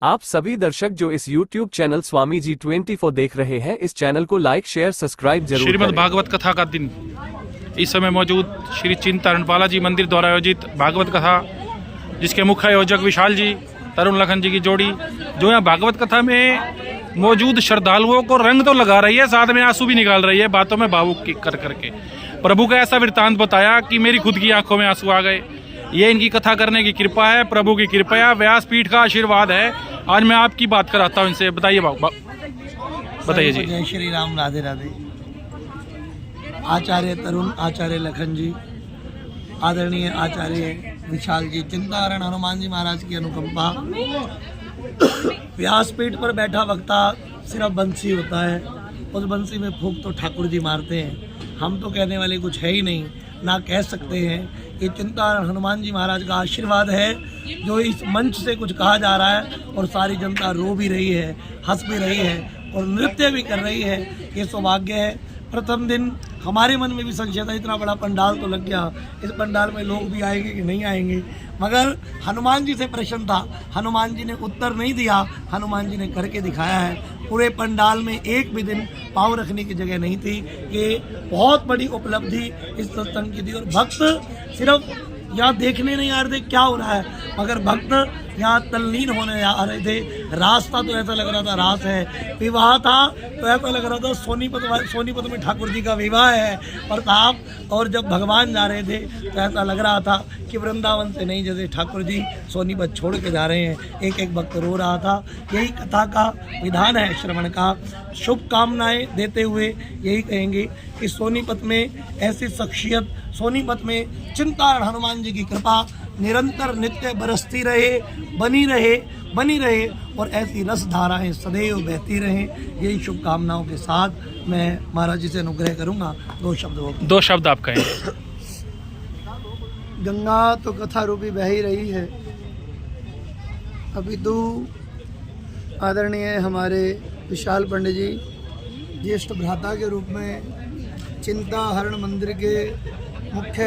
आप सभी दर्शक जो इस YouTube चैनल स्वामी जी 24 देख रहे हैं, इस चैनल को लाइक शेयर सब्सक्राइब जरूर श्रीमद् करें। भागवत कथा का दिन इस समय मौजूद श्री चिंतारण बालाजी मंदिर द्वारा आयोजित भागवत कथा, जिसके मुख्य आयोजक विशाल जी, तरुण लखन जी की जोड़ी, जो यहाँ भागवत कथा में मौजूद श्रद्धालुओं को रंग तो लगा रही है, साथ में आंसू भी निकाल रही है, बातों में भावुक कर करके प्रभु का ऐसा वृत्तांत बताया कि मेरी खुद की आंखों में आंसू आ गए। ये इनकी कथा करने की कृपा है, प्रभु की कृपया, व्यासपीठ का आशीर्वाद है। आज मैं आपकी बात कराता हूँ इनसे। बताइए बताइए जी। जय श्री राम, राधे राधे। आचार्य तरुण, आचार्य लखन जी, आदरणीय आचार्य विशाल जी, चिंतारण हनुमान जी महाराज की अनुकंपा। व्यासपीठ पर बैठा वक्ता सिर्फ बंसी होता है, उस बंसी में फूंक तो ठाकुर जी मारते हैं। हम तो कहने वाले कुछ है ही नहीं, ना कह सकते हैं। ये चिंतारण हनुमान जी महाराज का आशीर्वाद है जो इस मंच से कुछ कहा जा रहा है और सारी जनता रो भी रही है, हंस भी रही है और नृत्य भी कर रही है। ये सौभाग्य है। प्रथम दिन हमारे मन में भी संशय था, इतना बड़ा पंडाल तो लग गया, इस पंडाल में लोग भी आएंगे कि नहीं आएंगे, मगर हनुमान जी से प्रश्न था। हनुमान जी ने उत्तर नहीं दिया, हनुमान जी ने करके दिखाया है। पूरे पंडाल में एक भी दिन पाँव रखने की जगह नहीं थी। ये बहुत बड़ी उपलब्धि इस सत्संग की थी और भक्त सिर्फ यहाँ देखने नहीं आ रहे थे क्या हो रहा है, मगर भक्त यहाँ तल्लीन होने आ रहे थे। रास्ता तो ऐसा लग रहा था रास है, विवाह था तो ऐसा लग रहा था सोनीपत में ठाकुर जी का विवाह है प्रताप। और जब भगवान जा रहे थे तो ऐसा लग रहा था कि वृंदावन से नहीं, जैसे ठाकुर जी सोनीपत छोड़ के जा रहे हैं। एक एक भक्त रो रहा था। यही कथा का विधान है श्रवण का। शुभकामनाएं देते हुए यही कहेंगे कि सोनीपत में ऐसी शख्सियत, सोनीपत में चिंतारण हनुमान जी की कृपा निरंतर नित्य बरसती रहे, बनी रहे और ऐसी रस धाराएं सदैव बहती रहें। यही शुभकामनाओं के साथ मैं महाराज जी से अनुग्रह करूंगा। दो शब्द आप कहें। गंगा तो कथा रूपी बह ही रही है, अभी तो आदरणीय हमारे विशाल पंडित जी ज्येष्ठ भ्राता के रूप में, चिंता हरण मंदिर के मुख्य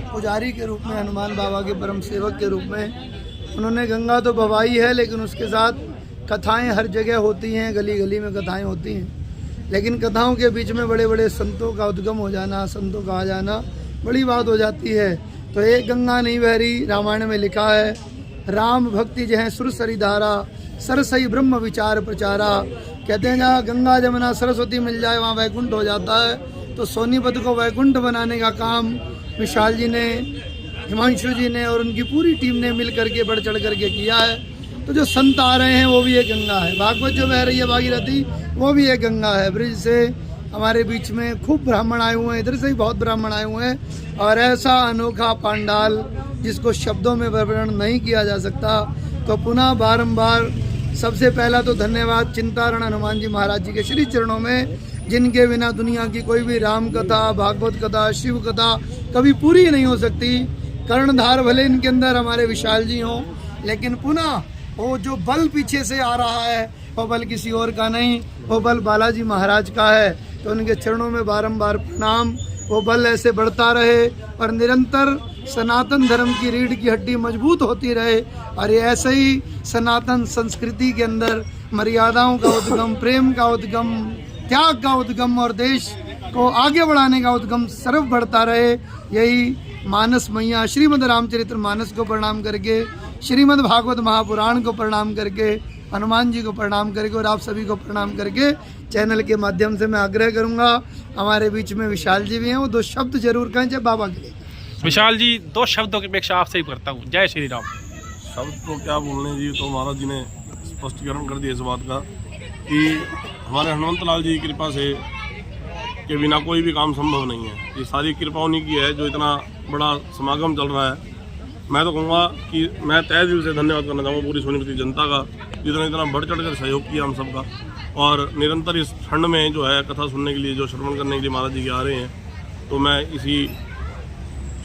पुजारी के रूप में, हनुमान बाबा के परम सेवक के रूप में उन्होंने गंगा तो बहाई है, लेकिन उसके साथ कथाएं हर जगह होती हैं, गली गली में कथाएं होती हैं। लेकिन कथाओं के बीच में बड़े बड़े संतों का उद्गम हो जाना, संतों का आ जाना बड़ी बात हो जाती है। तो एक गंगा नहीं बह रही, रामायण में लिखा है, राम भक्ति जहाँ सुर सरी धारा, सरसई ब्रह्म विचार प्रचारा। कहते हैं जहाँ गंगा जमुना सरस्वती मिल जाए वहाँ वैकुंठ हो जाता है। तो सोनीपत को वैकुंठ बनाने का काम विशाल जी ने, हिमांशु जी ने और उनकी पूरी टीम ने मिल करके बढ़ चढ़ करके किया है। तो जो संत आ रहे हैं वो भी एक गंगा है, भागवत जो बह रही है भागीरथी वो भी एक गंगा है। ब्रिज से हमारे बीच में खूब ब्राह्मण आए हुए हैं, इधर से भी बहुत ब्राह्मण आए हुए हैं और ऐसा अनोखा पंडाल जिसको शब्दों में वर्णन नहीं किया जा सकता। तो पुनः बारंबार सबसे पहला तो धन्यवाद चिंतारण हनुमान जी महाराज जी के श्री चरणों में, जिनके बिना दुनिया की कोई भी राम कथा, भागवत कथा, शिव कथा कभी पूरी नहीं हो सकती। कर्णधार भले इनके अंदर हमारे विशाल जी हों, लेकिन पुनः वो जो बल पीछे से आ रहा है वो बल किसी और का नहीं, वो बल बालाजी महाराज का है। तो उनके चरणों में बारंबार प्रणाम। वो बल ऐसे बढ़ता रहे और निरंतर सनातन धर्म की रीढ़ की हड्डी मजबूत होती रहे और ये ऐसे ही सनातन संस्कृति के अंदर मर्यादाओं का उद्गम, प्रेम का उद्गम, त्याग का उद्गम और देश को आगे बढ़ाने का उद्गम सर्व बढ़ता रहे। यही मानस मैया श्रीमद् रामचरित्र मानस को प्रणाम करके, श्रीमद् भागवत महापुराण को प्रणाम करके, हनुमान जी को प्रणाम करके और आप सभी को प्रणाम करके चैनल के माध्यम से मैं आग्रह करूंगा, हमारे बीच में विशाल जी भी हैं, वो दो शब्द जरूर कहें जय बाबा के लिए। विशाल जी, दो शब्दों की अपेक्षा आपसे ही करता हूँ। जय श्री राम। शब्द तो क्या बोलने जी, तो महाराज जी ने स्पष्टीकरण कर दिया इस बात का कि हमारे हनुमंत लाल जी की कृपा से के बिना कोई भी काम संभव नहीं है। ये सारी कृपा उन्हीं की है जो इतना बड़ा समागम चल रहा है। मैं तो कहूँगा कि मैं तहे दिल से धन्यवाद करना चाहूँगा पूरी सोनीपत की जनता का, जितना इतना बढ़ चढ़ कर सहयोग किया हम सबका। और निरंतर इस ठंड में जो है कथा सुनने के लिए, जो श्रवण करने के लिए महाराज जी के आ रहे हैं, तो मैं इसी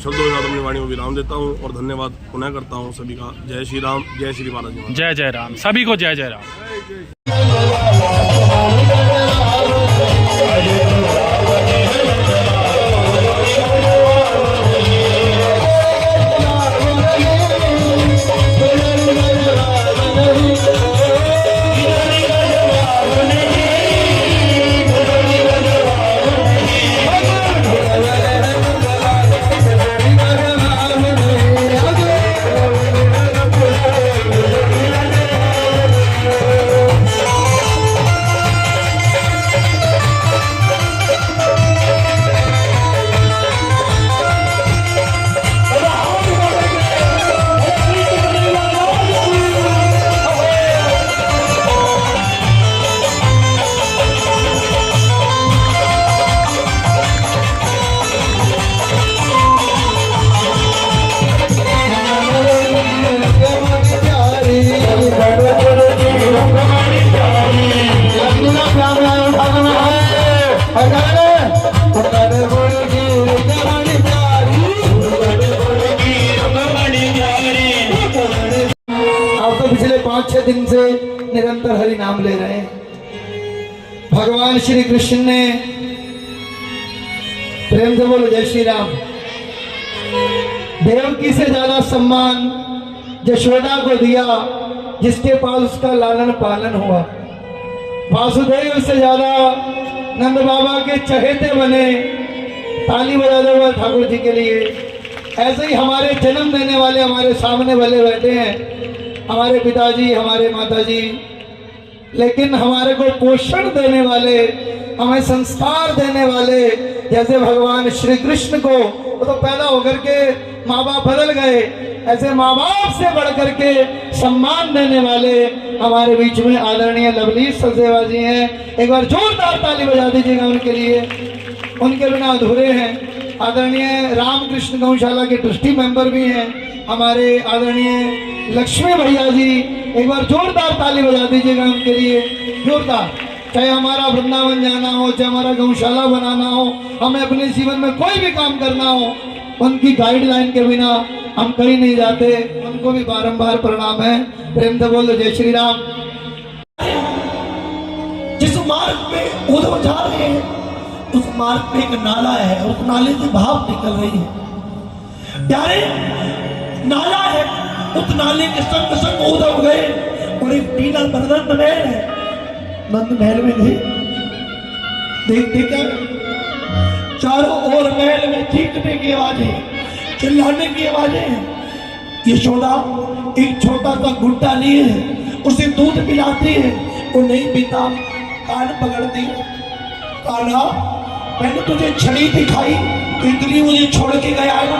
शब्दों के साथ अपनी वाणी को विराम देता हूँ और धन्यवाद पुनः करता हूँ सभी का। जय श्री राम, जय श्री बालाजी। जय जय राम, सभी को जय जय राम। Thank you. निरंतर हरि नाम ले रहे हैं। भगवान श्री कृष्ण ने, प्रेम से बोलो जय श्री राम, देवकी से ज्यादा सम्मान यशोदा को दिया, जिसके पास उसका लालन पालन हुआ। वासुदेव से ज्यादा नंद बाबा के चहेते बने। ताली बजा दो ठाकुर जी के लिए। ऐसे ही हमारे जन्म देने वाले हमारे सामने भले बैठे हैं, हमारे पिताजी, हमारे माताजी, लेकिन हमारे को पोषण देने वाले, हमें संस्कार देने वाले, जैसे भगवान श्री कृष्ण को वो तो पैदा होकर के माँ बाप बदल गए, ऐसे माँ बाप से बढ़ करके सम्मान देने वाले हमारे बीच में आदरणीय लवलीश सचदेवा जी हैं। एक बार जोरदार ताली बजा दीजिएगा उनके लिए, उनके बिना अधूरे हैं। आदरणीय रामकृष्ण गौशाला के ट्रस्टी मेंबर भी हैं हमारे आदरणीय लक्ष्मी भैया जी, एक बार जोरदार ताली बजा दीजिएगा उनके लिए, जोरदार। चाहे हमारा वृंदावन जाना हो, चाहे हमारा गौशाला बनाना हो, हमें अपने जीवन में कोई भी काम करना हो, उनकी गाइडलाइन के बिना हम कहीं नहीं जाते। उनको भी बारंबार प्रणाम है। प्रेम से बोलो जय श्री राम। जिस मार्ग पे उद्धव जा रहे हैं, उस मार्ग पे एक नाला है, उस नाले से भाप निकल रही है। प्यारे, नाला है, उस नाले के संग संग उद्धव गए और एक टीला नंद महल है, नंद महल में गए। देखते क्या, चारों ओर महल में चीखने की आवाजें, चिल्लाने की आवाजें। यशोदा एक छोटा सा गुड्डा लिए है, उसे दूध पिलाती है, वो नहीं पीता, कान पकड़ती है। कान्हा, मैंने तुझे छड़ी दिखाई तो इसलिए मुझे छोड़ के गया है ना,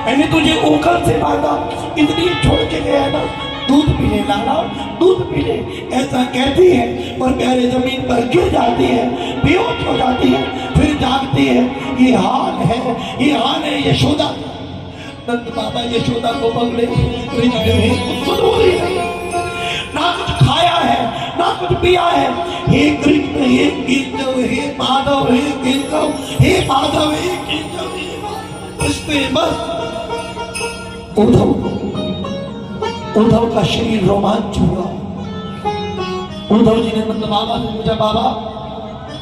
मैंने तुझे ओखल से मांगा इसलिए छोड़ के गया ना, दूध पी ले लाला, दूध पी ले, ऐसा कहती है और प्यारे जमीन पर गिर जाती है, बेहोश हो जाती है, फिर जागती है। ये हाल है, ये हाल है यशोदा। नंद बाबा यशोदा को पकड़े, ना कुछ खाया है, ना कुछ पिया है। हे कृष्ण, हे केशव, हे माधव, हे केशव, हे माधव, हे केशव, हे माधव, बस उद्धव का शरीर रोमांच हुआ। उद्धव जी ने नंद बाबा से पूछा, बाबा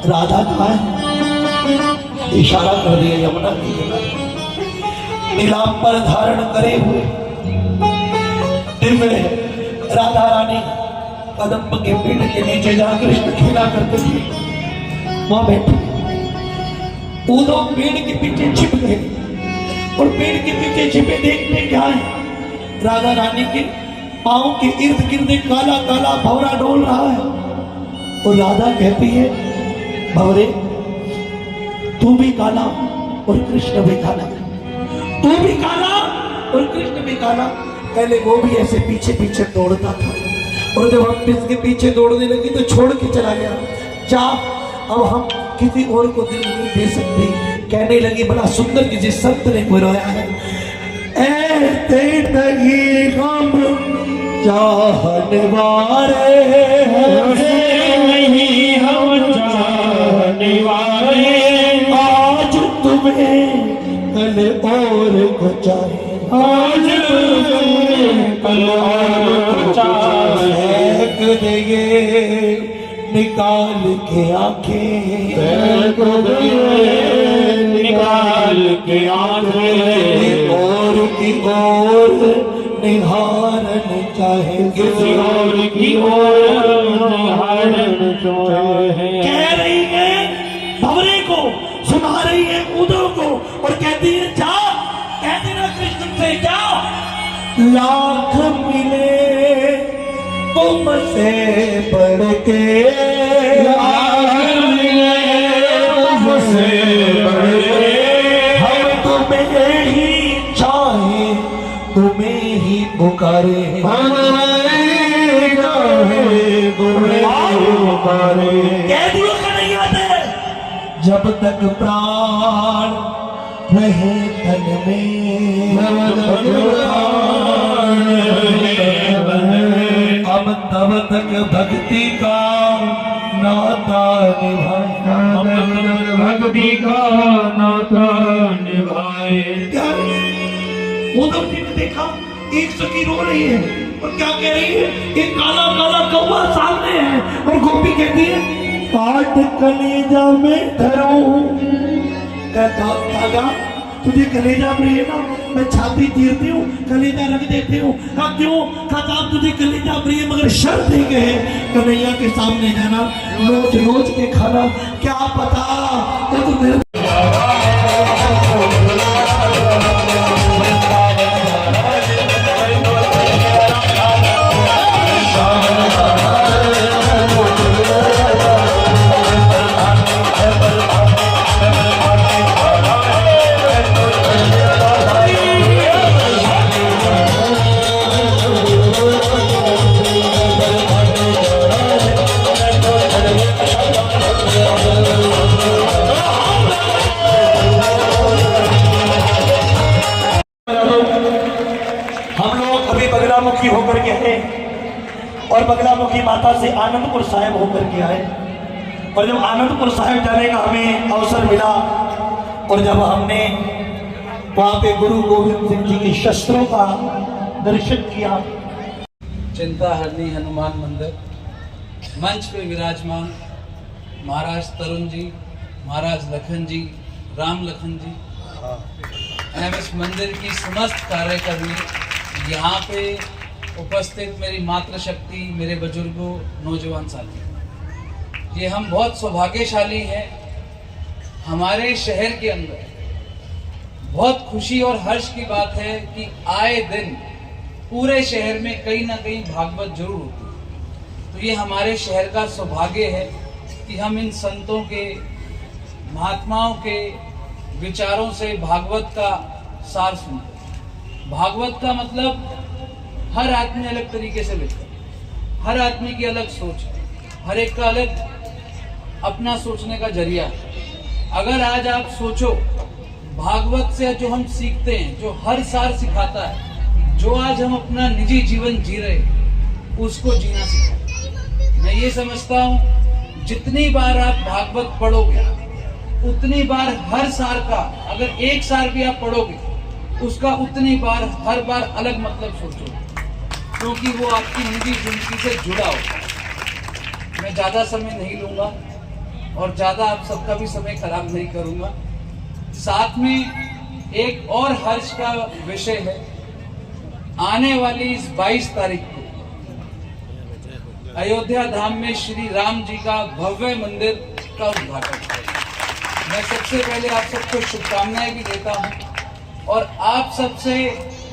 राधा कहाँ है? इशारा कर दिया यमुना की जगह, नीलांबर धारण करे हुए दिव्य राधा रानी कदम्ब के पेड़ के नीचे जहां कृष्ण खेला करते थे वहां बैठे। उद्धव पेड़ के पीछे छिप गए और पेड़ के पीछे छिपे देखने क्या है, राधा रानी के पांव के इर्द गिर्द काला काला भंवरा डोल रहा है। और राधा कहती है, भंवरे तू भी काला और कृष्ण भी काला, तू भी काला और कृष्ण भी काला। पहले वो भी ऐसे पीछे पीछे दौड़ता था और जब हम इसके पीछे दौड़ने लगी तो छोड़ के चला गया। जा, अब हम किसी और को दिल नहीं दे सकते। कहने लगी, बड़ा सुंदर किसी संत ने बुलाया है, ऐसे नहीं हम चाहने वाले, नहीं हम चाहने वाले, आज तुम्हें कल और को चाहे, आज तुम्हें कल और को चाहे। निकाल के आंखें, निकाल के आंखें, और की ओर निहारन चाहे, किसी और की ओर निहारन चाहे। कह रही है भंवरे को, सुना रही है उद्धव को और कहती है, जा, कह देना कृष्ण से, जाओ। लाख मिले तुमसे बढ़ के, लाख मिले तुमसे बढ़ के, हम तुम्हें ही चाहे, तुम्हें ही पुकारे, हमें चाहे, तुम्हें ही पुकारे। कह दियो कन्हैया ने, जब तक प्राण रहे तन में, अब तब तक भक्ति का नाता निभाए, भक्ति का नाता निभाए। उद्धव जी ने देखा एक सखी रो रही है और क्या कह रही है, एक काला काला कौवा सामने कलेजा में धरूं। कहता दादा तुझे कलेजा प्रिय ना, मैं छाती चीरती हूँ कलेजा रख देती हूँ। कहा क्यों? कहता आप तुझे कलेजा प्रिय मगर शर्त ही कहे कन्हैया के सामने जाना, नोच नोच के खाना। क्या पता तो मेरे बगलामुखी होकर के आए और बगलामुखी माता से आनंदपुर साहिब होकर के आए। और जब आनंदपुर साहिब जाने का हमें अवसर मिला और जब हमने वहां पे गुरु गोविंद सिंह जी के शस्त्रों का दर्शन किया। चिंताहरणी हनुमान मंदिर मंच पे विराजमान महाराज तरुण जी, महाराज लखन जी, राम लखन जी एवं इस मंदिर की समस्त कार्यकर्मी, यहाँ पे उपस्थित मेरी मातृशक्ति, मेरे बुजुर्गों, नौजवान साथी, ये हम बहुत सौभाग्यशाली हैं। हमारे शहर के अंदर बहुत खुशी और हर्ष की बात है कि आए दिन पूरे शहर में कहीं ना कहीं भागवत जरूर होती है। तो ये हमारे शहर का सौभाग्य है कि हम इन संतों के, महात्माओं के विचारों से भागवत का सार सुनते हैं। भागवत का मतलब हर आदमी अलग तरीके से लिखता है, हर आदमी की अलग सोच है, हर एक का अलग अपना सोचने का जरिया है। अगर आज आप सोचो भागवत से जो हम सीखते हैं, जो हर सार सिखाता है, जो आज हम अपना निजी जीवन जी रहे हैं, उसको जीना सीखा। मैं ये समझता हूँ जितनी बार आप भागवत पढ़ोगे उतनी बार हर सार का, अगर एक सार भी आप पढ़ोगे उसका उतनी बार हर बार अलग मतलब सोचोगे, क्योंकि वो आपकी निजी जिंदगी से जुड़ा होगा। मैं ज्यादा समय नहीं लूंगा और ज्यादा आप सबका भी समय खराब नहीं करूंगा। साथ में एक और हर्ष का विषय है, आने वाली इस 22 तारीख को अयोध्या धाम में श्री राम जी का भव्य मंदिर का उद्घाटन है। मैं सबसे पहले आप सबको शुभकामनाएं भी देता हूं और आप सबसे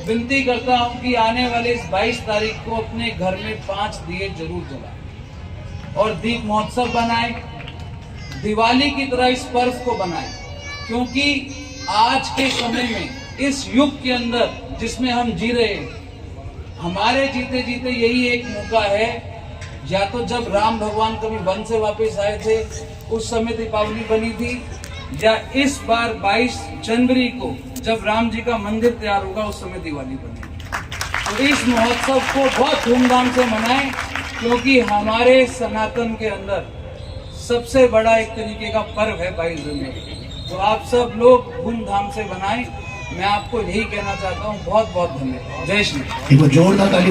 विनती करता हूं कि आने वाले इस 22 तारीख को अपने घर में 5 दिए जरूर जलाएं और दीप महोत्सव बनाएं, दिवाली की तरह इस पर्व को बनाएं। क्योंकि आज के समय में, इस युग के अंदर जिसमें हम जी रहे हैं, हमारे जीते जीते यही एक मौका है, या तो जब राम भगवान कभी वन से वापस आए थे उस समय दीपावली बनी थी, या इस बार 22 जनवरी को जब राम जी का मंदिर तैयार होगा उस समय दिवाली बनेगी। तो इस महोत्सव को बहुत धूमधाम से मनाएं, क्योंकि हमारे सनातन के अंदर सबसे बड़ा एक तरीके का पर्व है 22 जनवरी। तो आप सब लोग धूमधाम से बनाएं। मैं आपको यही कहना चाहता हूँ। बहुत बहुत धन्यवाद। जय श्री राम। जोरदार ताली।